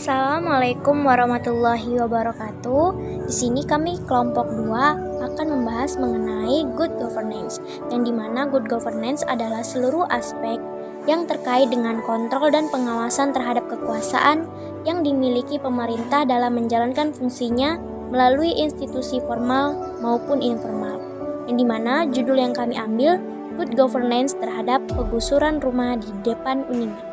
Assalamualaikum warahmatullahi wabarakatuh. Di sini kami kelompok 2 akan membahas mengenai good governance, yang dimana good governance adalah seluruh aspek yang terkait dengan kontrol dan pengawasan terhadap kekuasaan yang dimiliki pemerintah dalam menjalankan fungsinya melalui institusi formal maupun informal. Yang dimana judul yang kami ambil, good governance terhadap penggusuran rumah di depan Unimed.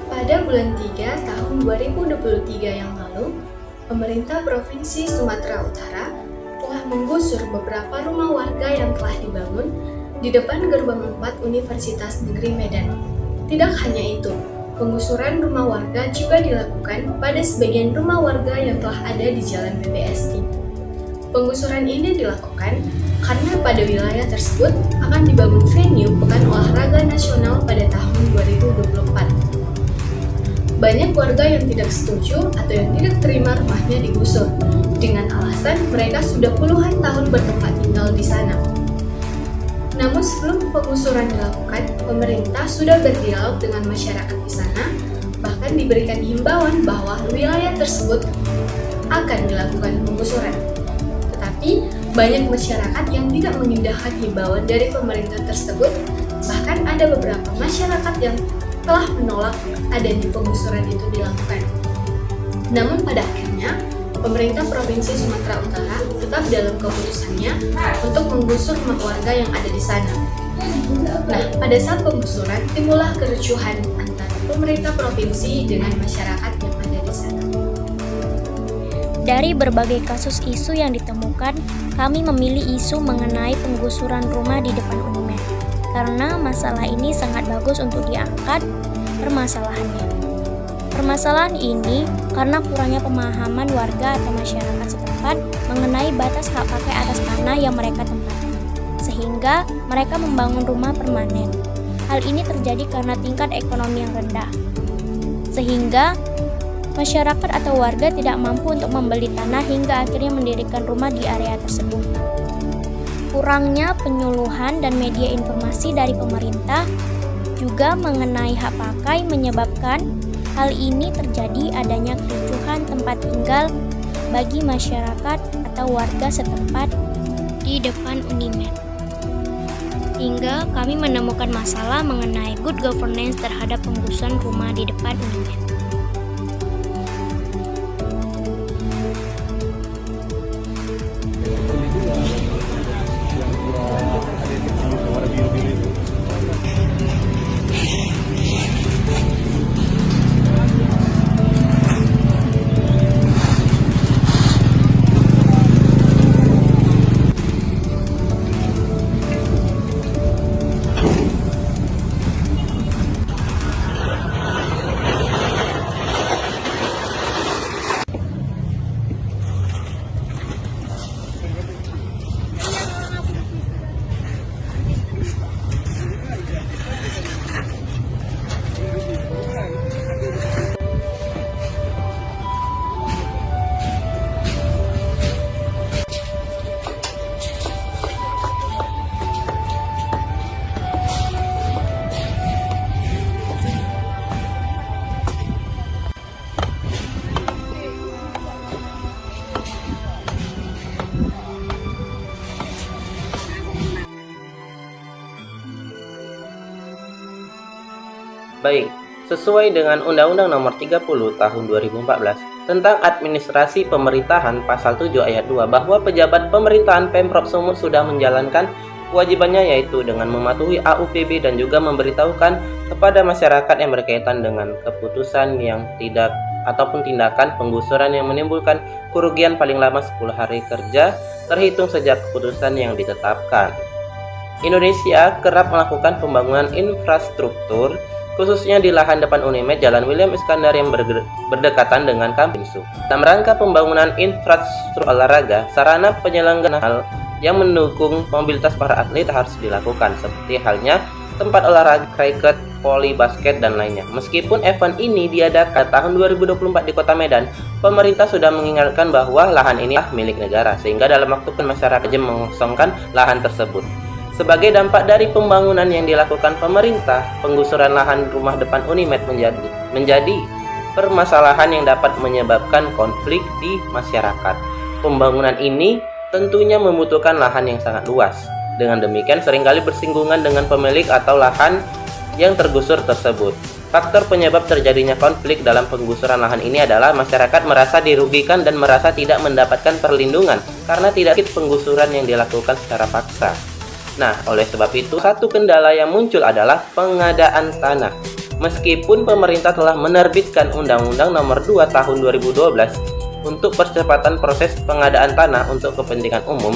Pada bulan 3 tahun 2023 yang lalu, pemerintah Provinsi Sumatera Utara telah menggusur beberapa rumah warga yang telah dibangun di depan gerbang 4 Universitas Negeri Medan. Tidak hanya itu, penggusuran rumah warga juga dilakukan pada sebagian rumah warga yang telah ada di Jalan BBSI. Penggusuran ini dilakukan karena pada wilayah tersebut akan dibangun venue Pekan Olahraga Nasional pada tahun 2024. Banyak warga yang tidak setuju atau yang tidak terima rumahnya digusur, dengan alasan mereka sudah puluhan tahun bertempat tinggal di sana. Namun sebelum penggusuran dilakukan, pemerintah sudah berdialog dengan masyarakat di sana, bahkan diberikan himbauan bahwa wilayah tersebut akan dilakukan penggusuran. Tetapi banyak masyarakat yang tidak mengindahkan himbauan dari pemerintah tersebut, bahkan ada beberapa masyarakat yang telah menolak adanya penggusuran itu dilakukan. Namun pada akhirnya, pemerintah Provinsi Sumatera Utara tetap dalam keputusannya untuk menggusur rumah warga yang ada di sana. Nah, pada saat penggusuran, timbullah kericuhan antara pemerintah provinsi dengan masyarakat yang ada di sana. Dari berbagai kasus isu yang ditemukan, kami memilih isu mengenai penggusuran rumah di depan Unimed. Karena masalah ini sangat bagus untuk diangkat permasalahannya. Permasalahan ini karena kurangnya pemahaman warga atau masyarakat setempat mengenai batas hak pakai atas tanah yang mereka tempati, sehingga mereka membangun rumah permanen. Hal ini terjadi karena tingkat ekonomi yang rendah, sehingga masyarakat atau warga tidak mampu untuk membeli tanah hingga akhirnya mendirikan rumah di area tersebut. Kurangnya penyuluhan dan media informasi dari pemerintah juga mengenai hak pakai menyebabkan hal ini terjadi adanya kericuhan tempat tinggal bagi masyarakat atau warga setempat di depan Unimed. Hingga kami menemukan masalah mengenai good governance terhadap penggusuran rumah di depan Unimed. Baik, sesuai dengan Undang-Undang Nomor 30 Tahun 2014 tentang Administrasi Pemerintahan Pasal 7 Ayat 2 bahwa pejabat pemerintahan Pemprov Sumut sudah menjalankan kewajibannya, yaitu dengan mematuhi AUPB dan juga memberitahukan kepada masyarakat yang berkaitan dengan keputusan yang tidak ataupun tindakan penggusuran yang menimbulkan kerugian paling lama 10 hari kerja terhitung sejak keputusan yang ditetapkan. Indonesia kerap melakukan pembangunan infrastruktur khususnya di lahan depan Unimed Jalan William Iskandar yang berdekatan dengan Kampinsu. Dalam rangka pembangunan infrastruktur olahraga, sarana penyelenggaraan hal yang mendukung mobilitas para atlet harus dilakukan, seperti halnya tempat olahraga kriket, voli, basket, dan lainnya. Meskipun event ini diadakan tahun 2024 di Kota Medan, pemerintah sudah mengingatkan bahwa lahan ini milik negara, sehingga dalam waktu masyarakat mengosongkan lahan tersebut. Sebagai dampak dari pembangunan yang dilakukan pemerintah, penggusuran lahan rumah depan Unimed menjadi permasalahan yang dapat menyebabkan konflik di masyarakat. Pembangunan ini tentunya membutuhkan lahan yang sangat luas. Dengan demikian seringkali bersinggungan dengan pemilik atau lahan yang tergusur tersebut. Faktor penyebab terjadinya konflik dalam penggusuran lahan ini adalah masyarakat merasa dirugikan dan merasa tidak mendapatkan perlindungan karena tidak penggusuran yang dilakukan secara paksa. Nah, oleh sebab itu, satu kendala yang muncul adalah pengadaan tanah. Meskipun pemerintah telah menerbitkan Undang-Undang Nomor 2 Tahun 2012 untuk percepatan proses pengadaan tanah untuk kepentingan umum,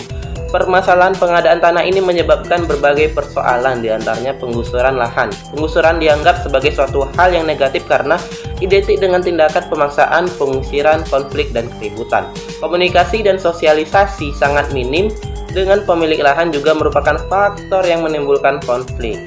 permasalahan pengadaan tanah ini menyebabkan berbagai persoalan, diantaranya penggusuran lahan. Penggusuran dianggap sebagai suatu hal yang negatif karena identik dengan tindakan pemaksaan, pengusiran, konflik, dan keributan. Komunikasi dan sosialisasi sangat minim dengan pemilik lahan juga merupakan faktor yang menimbulkan konflik.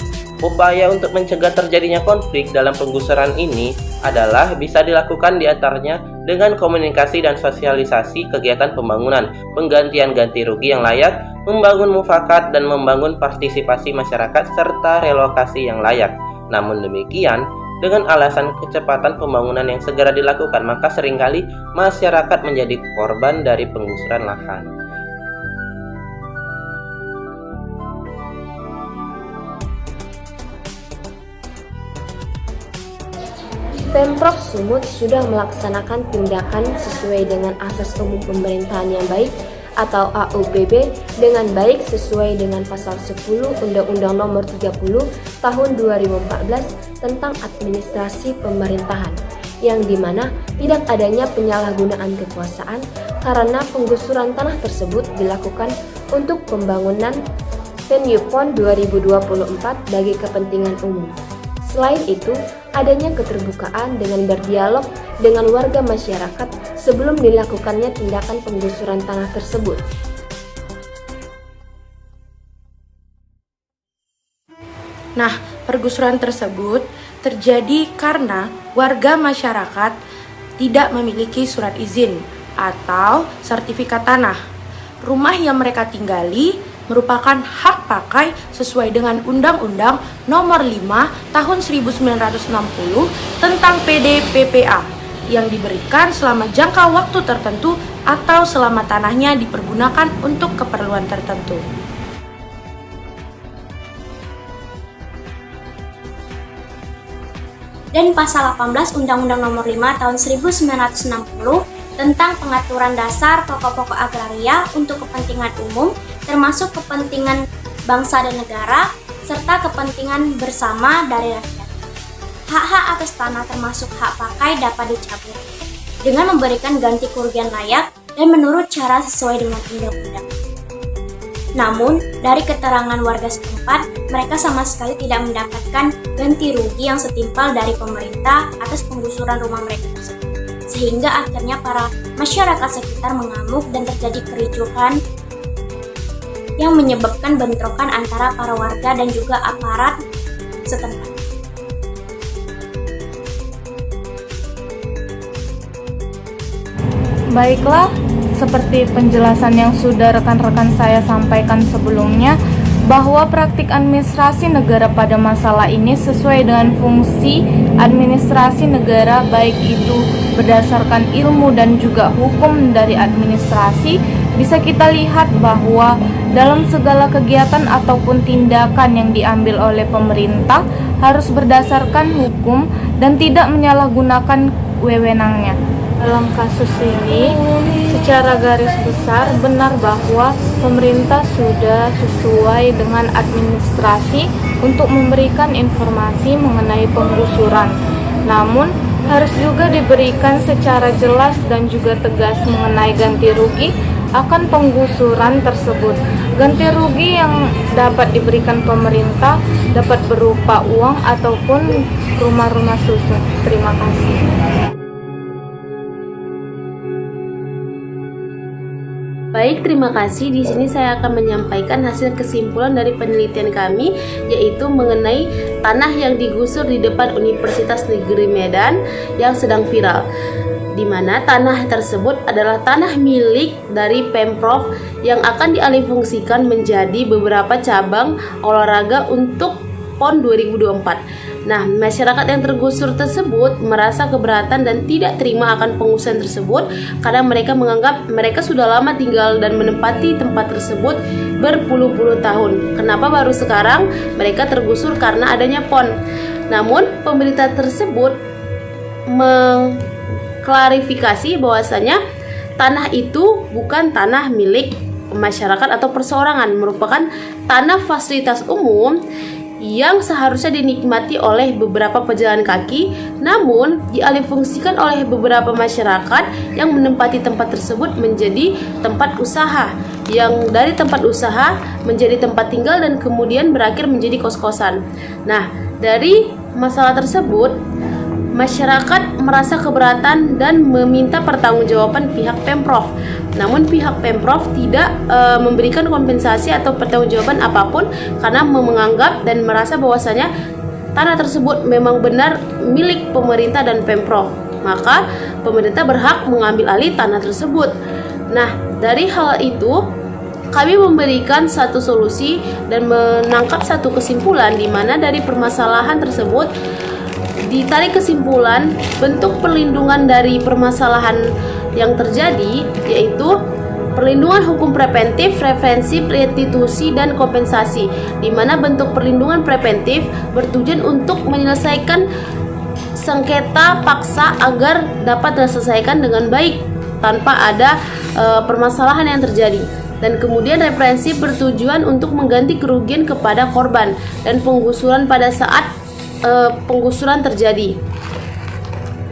Upaya untuk mencegah terjadinya konflik dalam penggusuran ini adalah bisa dilakukan diantaranya dengan komunikasi dan sosialisasi kegiatan pembangunan, penggantian ganti rugi yang layak, membangun mufakat dan membangun partisipasi masyarakat serta relokasi yang layak. Namun demikian, dengan alasan kecepatan pembangunan yang segera dilakukan, maka seringkali masyarakat menjadi korban dari penggusuran lahan. Pemprov Sumut sudah melaksanakan tindakan sesuai dengan Asas Umum Pemerintahan yang Baik atau AUPB dengan baik sesuai dengan pasal 10 Undang-Undang Nomor 30 Tahun 2014 tentang Administrasi Pemerintahan, yang dimana tidak adanya penyalahgunaan kekuasaan karena penggusuran tanah tersebut dilakukan untuk pembangunan Venue PON 2024 bagi kepentingan umum. Selain itu, adanya keterbukaan dengan berdialog dengan warga masyarakat sebelum dilakukannya tindakan penggusuran tanah tersebut. Nah, pergusuran tersebut terjadi karena warga masyarakat tidak memiliki surat izin atau sertifikat tanah. Rumah yang mereka tinggali merupakan hak pakai sesuai dengan Undang-Undang Nomor 5 Tahun 1960 tentang PDPPA yang diberikan selama jangka waktu tertentu atau selama tanahnya dipergunakan untuk keperluan tertentu. Dan pasal 18 Undang-Undang Nomor 5 Tahun 1960 tentang pengaturan dasar pokok-pokok agraria untuk kepentingan umum, termasuk kepentingan bangsa dan negara, serta kepentingan bersama dari rakyat. Hak-hak atas tanah termasuk hak pakai dapat dicabut, dengan memberikan ganti kerugian layak dan menurut cara sesuai dengan undang-undang. Namun, dari keterangan warga setempat, mereka sama sekali tidak mendapatkan ganti rugi yang setimpal dari pemerintah atas penggusuran rumah mereka tersebut. Sehingga akhirnya para masyarakat sekitar mengamuk dan terjadi kericuhan yang menyebabkan bentrokan antara para warga dan juga aparat setempat. Baiklah, seperti penjelasan yang sudah rekan-rekan saya sampaikan sebelumnya, bahwa praktik administrasi negara pada masalah ini sesuai dengan fungsi administrasi negara, baik itu berdasarkan ilmu dan juga hukum dari administrasi. Bisa kita lihat bahwa dalam segala kegiatan ataupun tindakan yang diambil oleh pemerintah harus berdasarkan hukum dan tidak menyalahgunakan wewenangnya. Dalam kasus ini, secara garis besar benar bahwa pemerintah sudah sesuai dengan administrasi untuk memberikan informasi mengenai penggusuran. Namun, harus juga diberikan secara jelas dan juga tegas mengenai ganti rugi akan penggusuran tersebut. Ganti rugi yang dapat diberikan pemerintah dapat berupa uang ataupun rumah-rumah susun. Terima kasih. Baik, terima kasih. Di sini saya akan menyampaikan hasil kesimpulan dari penelitian kami, yaitu mengenai tanah yang digusur di depan Universitas Negeri Medan yang sedang viral. di mana tanah tersebut adalah tanah milik dari Pemprov yang akan dialihfungsikan menjadi beberapa cabang olahraga untuk PON 2024. Nah, masyarakat yang tergusur tersebut merasa keberatan dan tidak terima akan pengusuran tersebut karena mereka menganggap mereka sudah lama tinggal dan menempati tempat tersebut berpuluh-puluh tahun. Kenapa baru sekarang mereka tergusur karena adanya PON? Namun, pemerintah tersebut mengklarifikasi bahwasanya tanah itu bukan tanah milik masyarakat atau perseorangan, merupakan tanah fasilitas umum yang seharusnya dinikmati oleh beberapa pejalan kaki, namun dialihfungsikan oleh beberapa masyarakat yang menempati tempat tersebut menjadi tempat usaha, yang dari tempat usaha menjadi tempat tinggal dan kemudian berakhir menjadi kos-kosan. Nah, dari masalah tersebut masyarakat merasa keberatan dan meminta pertanggungjawaban pihak Pemprov. Namun pihak Pemprov tidak memberikan kompensasi atau pertanggungjawaban apapun karena menganggap dan merasa bahwasanya tanah tersebut memang benar milik pemerintah dan Pemprov. Maka pemerintah berhak mengambil alih tanah tersebut. Nah, dari hal itu kami memberikan satu solusi dan menangkap satu kesimpulan di mana dari permasalahan tersebut ditarik kesimpulan bentuk perlindungan dari permasalahan yang terjadi, yaitu perlindungan hukum preventif, prevensi, restitusi, dan kompensasi, di mana bentuk perlindungan preventif bertujuan untuk menyelesaikan sengketa paksa agar dapat diselesaikan dengan baik tanpa ada permasalahan yang terjadi. Dan kemudian represif bertujuan untuk mengganti kerugian kepada korban dan penggusuran pada saat penggusuran terjadi.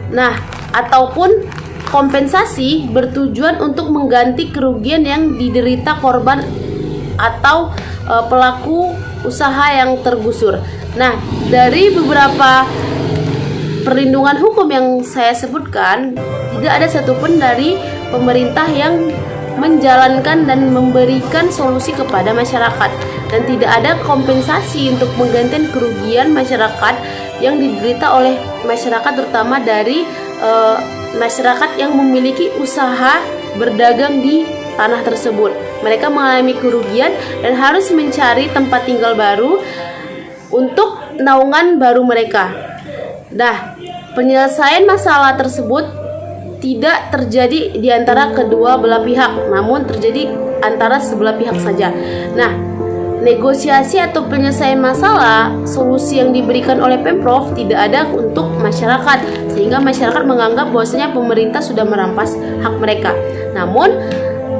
Nah, ataupun kompensasi bertujuan untuk mengganti kerugian yang diderita korban atau pelaku usaha yang tergusur. Nah, dari beberapa perlindungan hukum yang saya sebutkan, tidak ada satupun dari pemerintah yang menjalankan dan memberikan solusi kepada masyarakat, dan tidak ada kompensasi untuk menggantikan kerugian masyarakat yang diderita oleh masyarakat, terutama dari masyarakat yang memiliki usaha berdagang di tanah tersebut. Mereka mengalami kerugian dan harus mencari tempat tinggal baru untuk naungan baru mereka. Nah, penyelesaian masalah tersebut tidak terjadi di antara kedua belah pihak, namun terjadi antara sebelah pihak saja. Nah, negosiasi atau penyelesaian masalah, solusi yang diberikan oleh Pemprov tidak ada untuk masyarakat, sehingga masyarakat menganggap bahwasanya pemerintah sudah merampas hak mereka. Namun,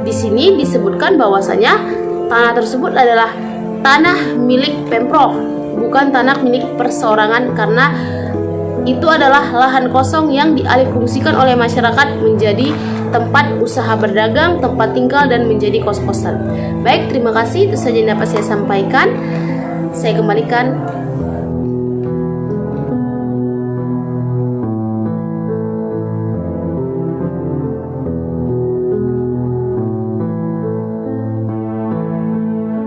di sini disebutkan bahwasanya tanah tersebut adalah tanah milik Pemprov, bukan tanah milik perseorangan, karena itu adalah lahan kosong yang dialihfungsikan oleh masyarakat menjadi tempat usaha berdagang, tempat tinggal, dan menjadi kos-kosan. Baik, terima kasih. Itu saja yang dapat saya sampaikan. Saya kembalikan